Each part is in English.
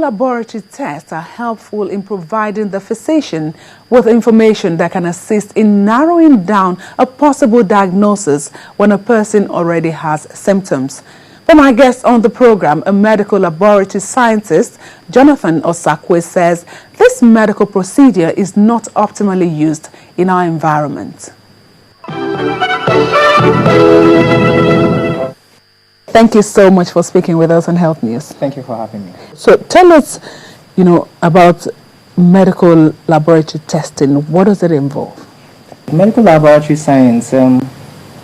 laboratory tests are helpful in providing the physician with information that can assist in narrowing down a possible diagnosis when a person already has symptoms. For my guest on the program, a medical laboratory scientist, Jonathan Osakwe, says this medical procedure is not optimally used in our environment. Thank you so much for speaking with us on Health News. Thank you for having me. So tell us, about medical laboratory testing. What does it involve? Medical laboratory science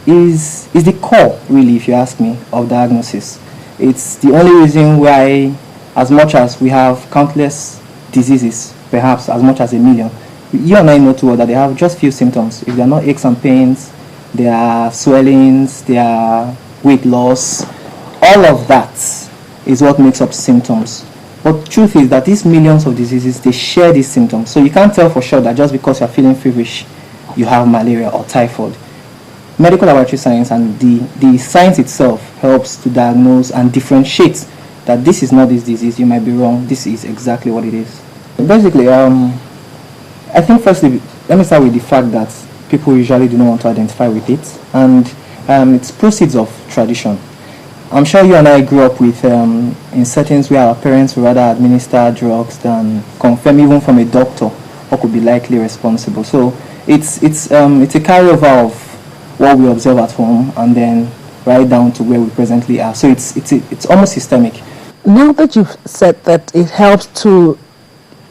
is the core, really, if you ask me, of diagnosis. It's the only reason why, as much as we have countless diseases, perhaps as much as 1 million, you and I know too well that they have just few symptoms. If they are not aches and pains, they are swellings, they are weight loss. All of that is what makes up symptoms. But the truth is that these millions of diseases, they share these symptoms. So you can't tell for sure that just because you're feeling feverish, you have malaria or typhoid. Medical laboratory science and the science itself helps to diagnose and differentiate that this is not this disease, you might be wrong, this is exactly what it is. Basically, I think firstly, let me start with the fact that people usually do not want to identify with it, and it's proceeds of tradition. I'm sure you and I grew up with in settings where our parents would rather administer drugs than confirm, even from a doctor, what could be likely responsible. So it's a carryover of what we observe at home and then right down to where we presently are. So it's almost systemic. Now that you've said that it helps to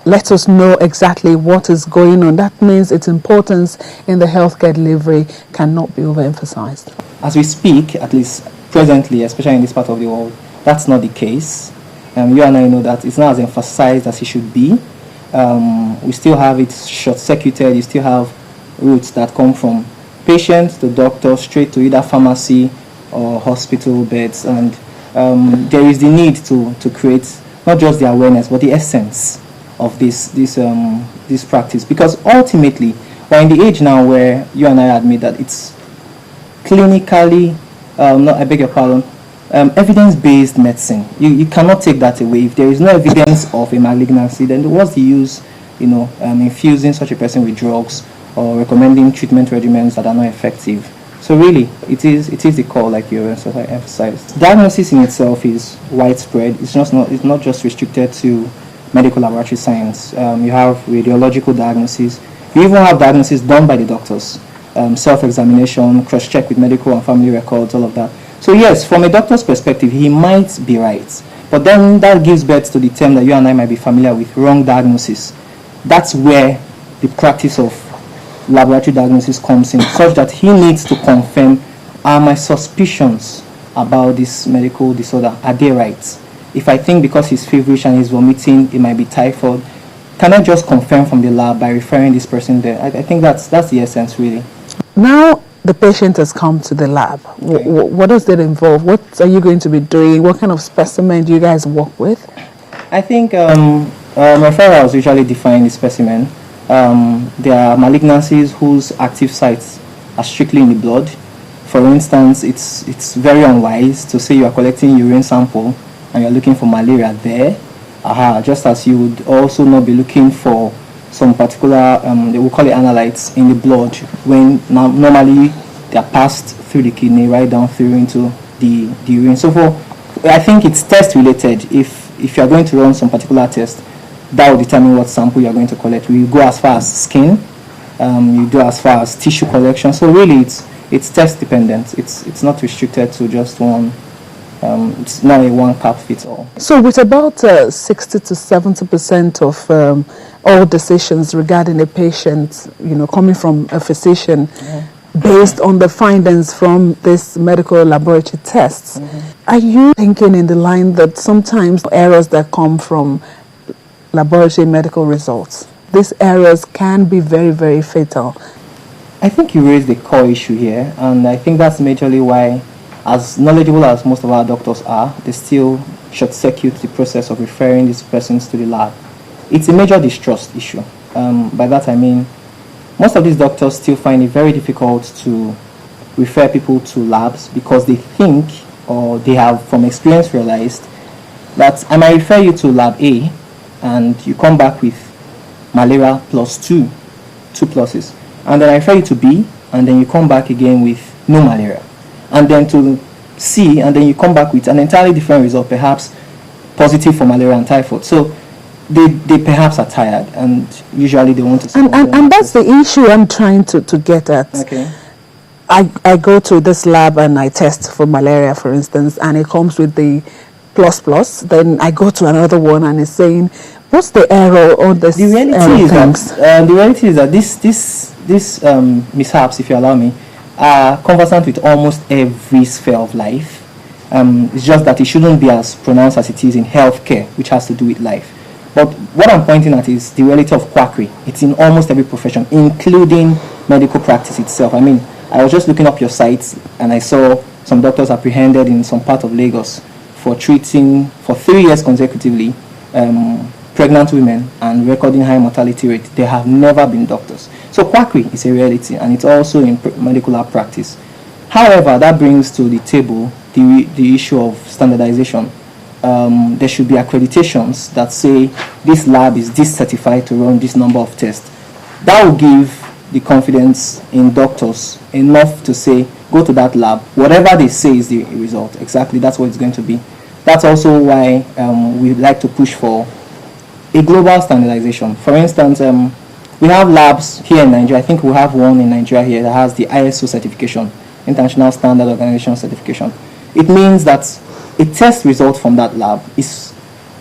let us know exactly what is going on, that means its importance in the healthcare delivery cannot be overemphasized. As we speak, at least presently, especially in this part of the world, that's not the case. You and I know that it's not as emphasized as it should be. We still have it short-circuited. You still have routes that come from patient to doctor, straight to either pharmacy or hospital beds. And there is the need to create not just the awareness, but the essence of this practice. Because ultimately, we're in the age now where you and I admit that it's clinically, evidence-based medicine. You cannot take that away. If there is no evidence of a malignancy, then what's the use, infusing such a person with drugs or recommending treatment regimens that are not effective? So really, it is the core, like you emphasized. Diagnosis in itself is widespread. It's not just restricted to medical laboratory science. You have radiological diagnosis. You even have diagnosis done by the doctors. Self-examination, cross-check with medical and family records, all of that. So yes, from a doctor's perspective, he might be right. But then that gives birth to the term that you and I might be familiar with, wrong diagnosis. That's where the practice of laboratory diagnosis comes in, such that he needs to confirm, are my suspicions about this medical disorder, are they right? If I think because he's feverish and he's vomiting, it might be typhoid, can I just confirm from the lab by referring this person there? I think that's the essence, really. Now the patient has come to the lab. Okay. What does that involve? What are you going to be doing? What kind of specimen do you guys work with? I think referrals usually define the specimen. There are malignancies whose active sites are strictly in the blood. For instance, it's very unwise to say you are collecting urine sample and you're looking for malaria there. Just as you would also not be looking for some particular, they will call it analytes in the blood, when normally they are passed through the kidney right down through into the urine. So I think it's test related. If you are going to run some particular test, that will determine what sample you are going to collect. We go as far as skin, you do as far as tissue collection. So really it's test dependent. It's not restricted to just one. It's not a one cap fits all. So with about 60 to 70% of all decisions regarding a patient, coming from a physician, based on the findings from this medical laboratory tests, are you thinking in the line that sometimes errors that come from laboratory medical results, these errors can be very, very fatal? I think you raised the core issue here, and I think that's majorly why, as knowledgeable as most of our doctors are, they still short-circuit the process of referring these persons to the lab. It's a major distrust issue. By that I mean, most of these doctors still find it very difficult to refer people to labs because they think, or they have from experience realized, that I might refer you to lab A, and you come back with malaria plus two pluses, and then I refer you to B, and then you come back again with no malaria, and then to C, and then you come back with an entirely different result, perhaps positive for malaria and typhoid. So they perhaps are tired, and usually they want to... And that's the issue I'm trying to get at. Okay. I go to this lab and I test for malaria, for instance, and it comes with the plus. Then I go to another one and it's saying, what's the error on this? The reality is that these mishaps, if you allow me, are conversant with almost every sphere of life. It's just that it shouldn't be as pronounced as it is in healthcare, which has to do with life. But what I'm pointing at is the reality of quackery. It's in almost every profession, including medical practice itself. I mean, I was just looking up your sites and I saw some doctors apprehended in some part of Lagos for treating for 3 years consecutively pregnant women and recording high mortality rate. They have never been doctors. So quackery is a reality, and it's also in medical lab practice. However, that brings to the table the issue of standardization. There should be accreditations that say this lab is this certified to run this number of tests. That will give the confidence in doctors enough to say, go to that lab, whatever they say is the result, exactly that's what it's going to be. That's also why we like to push for a global standardization. For instance, we have labs here in Nigeria. I think we have one in Nigeria here that has the ISO certification, International Standard Organization certification. It means that a test result from that lab is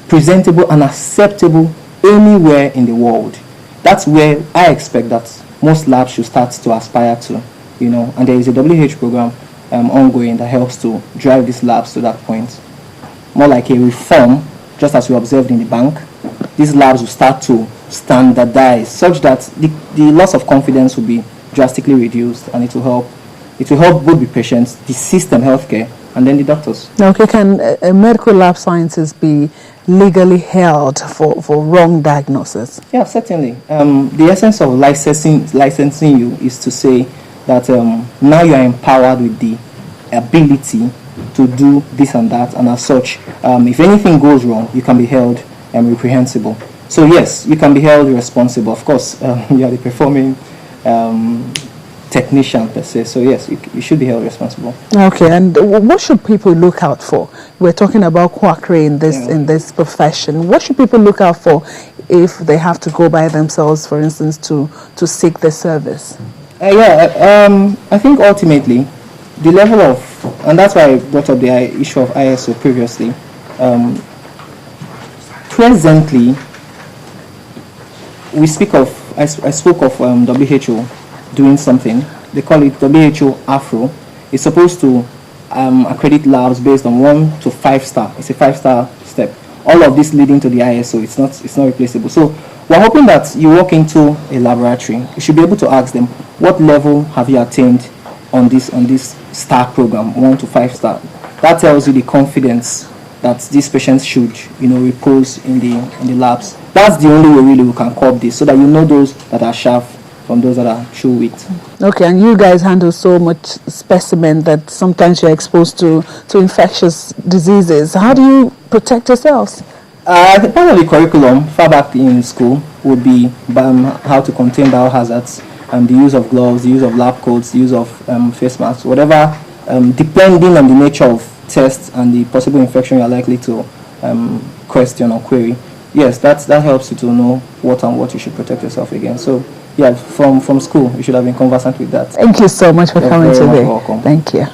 presentable and acceptable anywhere in the world. That's where I expect that most labs should start to aspire to, and there is a WHO program ongoing that helps to drive these labs to that point. More like a reform, just as we observed in the bank, these labs will start to standardize such that the loss of confidence will be drastically reduced, and it will help both the patients, the system, healthcare, and then the doctors. Okay, can a medical lab scientist be legally held for wrong diagnosis? Yeah, certainly. The essence of licensing you is to say that now you are empowered with the ability to do this and that, and as such, if anything goes wrong, you can be held reprehensible. So yes, you can be held responsible. Of course, you are the performing technician per se. So yes, you should be held responsible. Okay, and what should people look out for? We're talking about quackery in this profession. What should people look out for if they have to go by themselves, for instance, to seek the service? I think ultimately the level of, and that's why I brought up the issue of ISO previously. Presently, I spoke of WHO doing something. They call it WHO Afro. It's supposed to accredit labs based on 1 to 5 star. It's a 5-star step. All of this leading to the ISO. It's not replaceable. So we're hoping that you walk into a laboratory, you should be able to ask them, what level have you attained on this star program, 1 to 5 star. That tells you the confidence that these patients should repose in the labs. That's the only way really we can curb this, so that you know those that are sharp from those that are true wheat. Okay, and you guys handle so much specimen that sometimes you're exposed to infectious diseases. How do you protect yourselves? Part of the curriculum far back in school would be how to contain biohazards, the use of gloves, the use of lab coats, the use of face masks, whatever, depending on the nature of tests and the possible infection you're likely to question or query. Yes, that helps you to know what you should protect yourself against. So yeah, from school, you should have been conversant with that. Thank you so much for coming today. Welcome. Thank you.